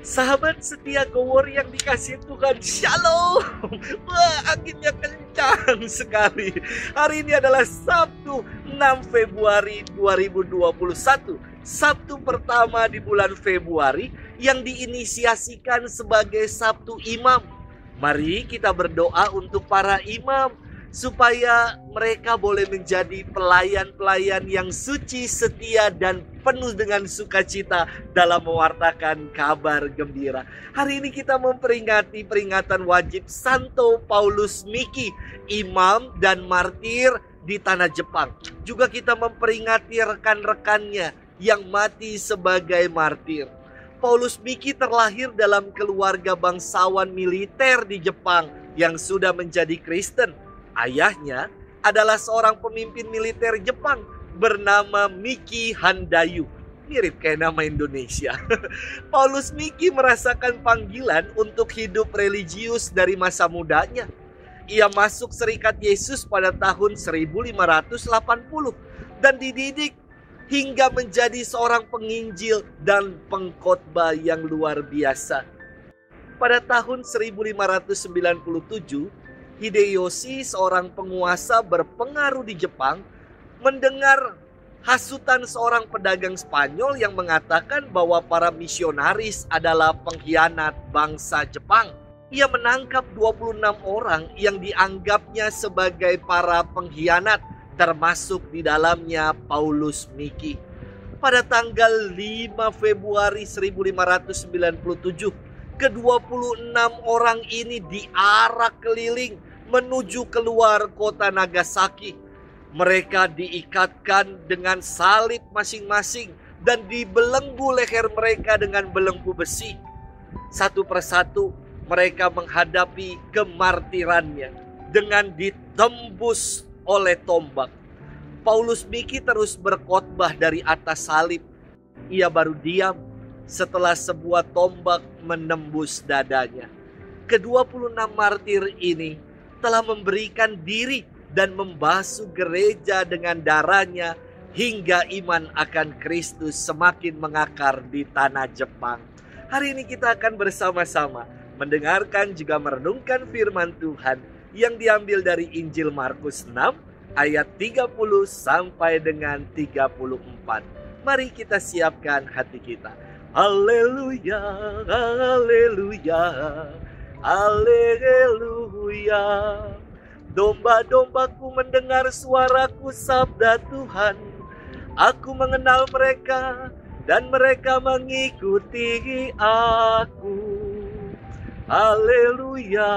Sahabat setia Gowor yang dikasih Tuhan, Shalom. Wah, anginnya kencang sekali. Hari ini adalah Sabtu 6 Februari 2021. Sabtu pertama di bulan Februari yang diinisiasikan sebagai Sabtu Imam. Mari kita berdoa untuk para imam supaya mereka boleh menjadi pelayan-pelayan yang suci, setia, dan penuh dengan sukacita dalam mewartakan kabar gembira. Hari ini kita memperingati peringatan wajib Santo Paulus Miki, imam dan martir di tanah Jepang. Juga kita memperingati rekan-rekannya yang mati sebagai martir. Paulus Miki terlahir dalam keluarga bangsawan militer di Jepang yang sudah menjadi Kristen. Ayahnya adalah seorang pemimpin militer Jepang bernama Miki Handayu. Mirip kayak nama Indonesia. Paulus Miki merasakan panggilan untuk hidup religius dari masa mudanya. Ia masuk Serikat Yesus pada tahun 1580 dan dididik hingga menjadi seorang penginjil dan pengkhotbah yang luar biasa. Pada tahun 1597, Hideyoshi, seorang penguasa berpengaruh di Jepang, mendengar hasutan seorang pedagang Spanyol yang mengatakan bahwa para misionaris adalah pengkhianat bangsa Jepang. Ia menangkap 26 orang yang dianggapnya sebagai para pengkhianat, termasuk di dalamnya Paulus Miki. Pada tanggal 5 Februari 1597, ke-26 orang ini diarak keliling menuju keluar kota Nagasaki. Mereka diikatkan dengan salib masing-masing dan dibelenggu leher mereka dengan belenggu besi. Satu persatu mereka menghadapi kemartirannya dengan ditembus oleh tombak. Paulus Miki terus berkhotbah dari atas salib. Ia baru diam setelah sebuah tombak menembus dadanya. Ke-26 martir ini telah memberikan diri dan membasuh gereja dengan darahnya hingga iman akan Kristus semakin mengakar di tanah Jepang. Hari ini kita akan bersama-sama mendengarkan juga merenungkan firman Tuhan yang diambil dari Injil Markus 6 ayat 30 sampai dengan 34. Mari kita siapkan hati kita. Haleluya, haleluya, haleluya. Domba-dombaku mendengar suaraku, sabda Tuhan. Aku mengenal mereka dan mereka mengikuti aku. Haleluya,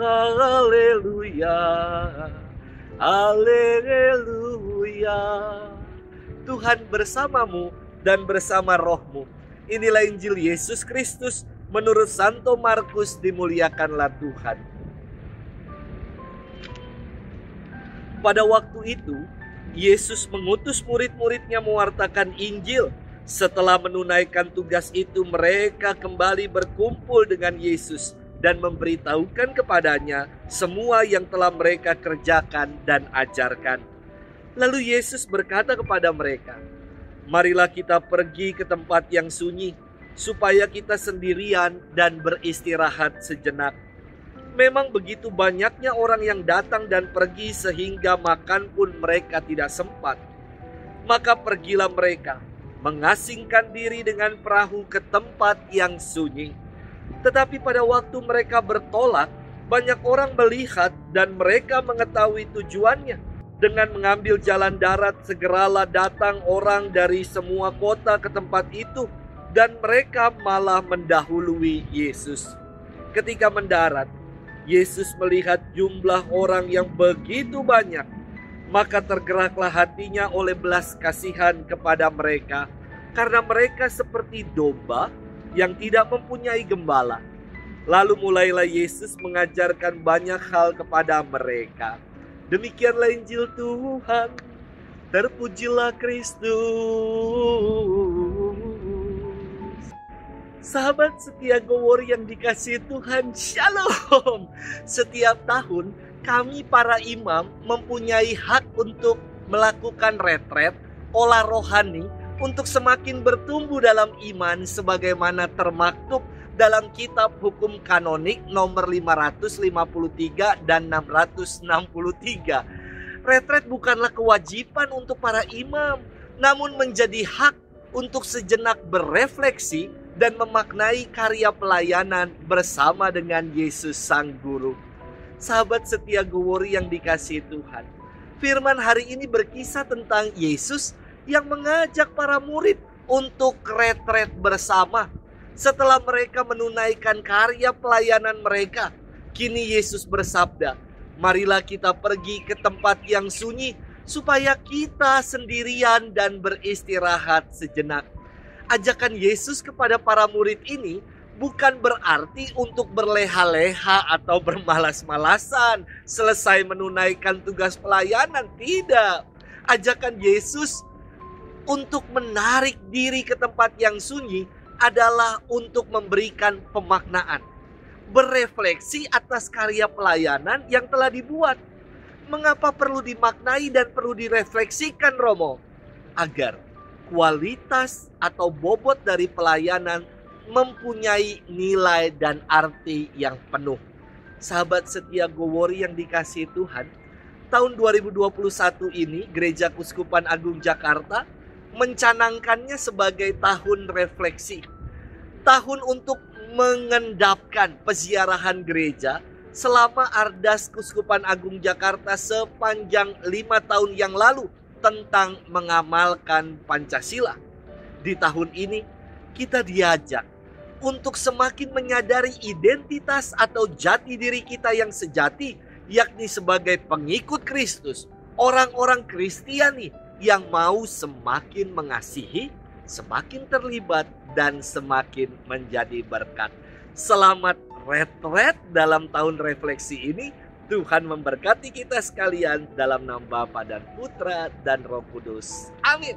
haleluya, haleluya. Tuhan bersamamu dan bersama rohmu. Inilah Injil Yesus Kristus menurut Santo Markus. Dimuliakanlah Tuhan. Pada waktu itu, Yesus mengutus murid-muridnya mewartakan Injil. Setelah menunaikan tugas itu, mereka kembali berkumpul dengan Yesus dan memberitahukan kepadanya semua yang telah mereka kerjakan dan ajarkan. Lalu Yesus berkata kepada mereka, "Marilah kita pergi ke tempat yang sunyi, supaya kita sendirian dan beristirahat sejenak." Memang begitu banyaknya orang yang datang dan pergi sehingga makan pun mereka tidak sempat. Maka pergilah mereka, mengasingkan diri dengan perahu ke tempat yang sunyi. Tetapi pada waktu mereka bertolak, banyak orang melihat dan mereka mengetahui tujuannya. Dengan mengambil jalan darat, segeralah datang orang dari semua kota ke tempat itu, dan mereka malah mendahului Yesus. Ketika mendarat, Yesus melihat jumlah orang yang begitu banyak, maka tergeraklah hatinya oleh belas kasihan kepada mereka, karena mereka seperti domba yang tidak mempunyai gembala. Lalu mulailah Yesus mengajarkan banyak hal kepada mereka. Demikianlah Injil Tuhan. Terpujilah Kristus. Sahabat setia Gowor yang dikasihi Tuhan, Shalom. Setiap tahun kami para imam mempunyai hak untuk melakukan retret, olah rohani untuk semakin bertumbuh dalam iman sebagaimana termaktub dalam kitab hukum kanonik nomor 553 dan 663. Retret bukanlah kewajiban untuk para imam, namun menjadi hak untuk sejenak berefleksi dan memaknai karya pelayanan bersama dengan Yesus Sang Guru. Sahabat setia Gowori yang dikasihi Tuhan, firman hari ini berkisah tentang Yesus yang mengajak para murid untuk retret bersama. Setelah mereka menunaikan karya pelayanan mereka, kini Yesus bersabda, "Marilah kita pergi ke tempat yang sunyi, supaya kita sendirian dan beristirahat sejenak." Ajakan Yesus kepada para murid ini bukan berarti untuk berleha-leha atau bermalas-malasan selesai menunaikan tugas pelayanan. Tidak. Ajakan Yesus untuk menarik diri ke tempat yang sunyi adalah untuk memberikan pemaknaan, berefleksi atas karya pelayanan yang telah dibuat. Mengapa perlu dimaknai dan perlu direfleksikan, Romo? Agar kualitas atau bobot dari pelayanan mempunyai nilai dan arti yang penuh. Sahabat setia Gowori yang dikasihi Tuhan, tahun 2021 ini Gereja Keuskupan Agung Jakarta mencanangkannya sebagai tahun refleksi. Tahun untuk mengendapkan peziarahan gereja selama Ardas Keuskupan Agung Jakarta sepanjang 5 tahun yang lalu tentang mengamalkan Pancasila. Di tahun ini kita diajak untuk semakin menyadari identitas atau jati diri kita yang sejati, yakni sebagai pengikut Kristus, orang-orang Kristiani yang mau semakin mengasihi, semakin terlibat, dan semakin menjadi berkat. Selamat retret dalam tahun refleksi ini. Tuhan memberkati kita sekalian dalam nama Bapa dan Putra dan Roh Kudus. Amin.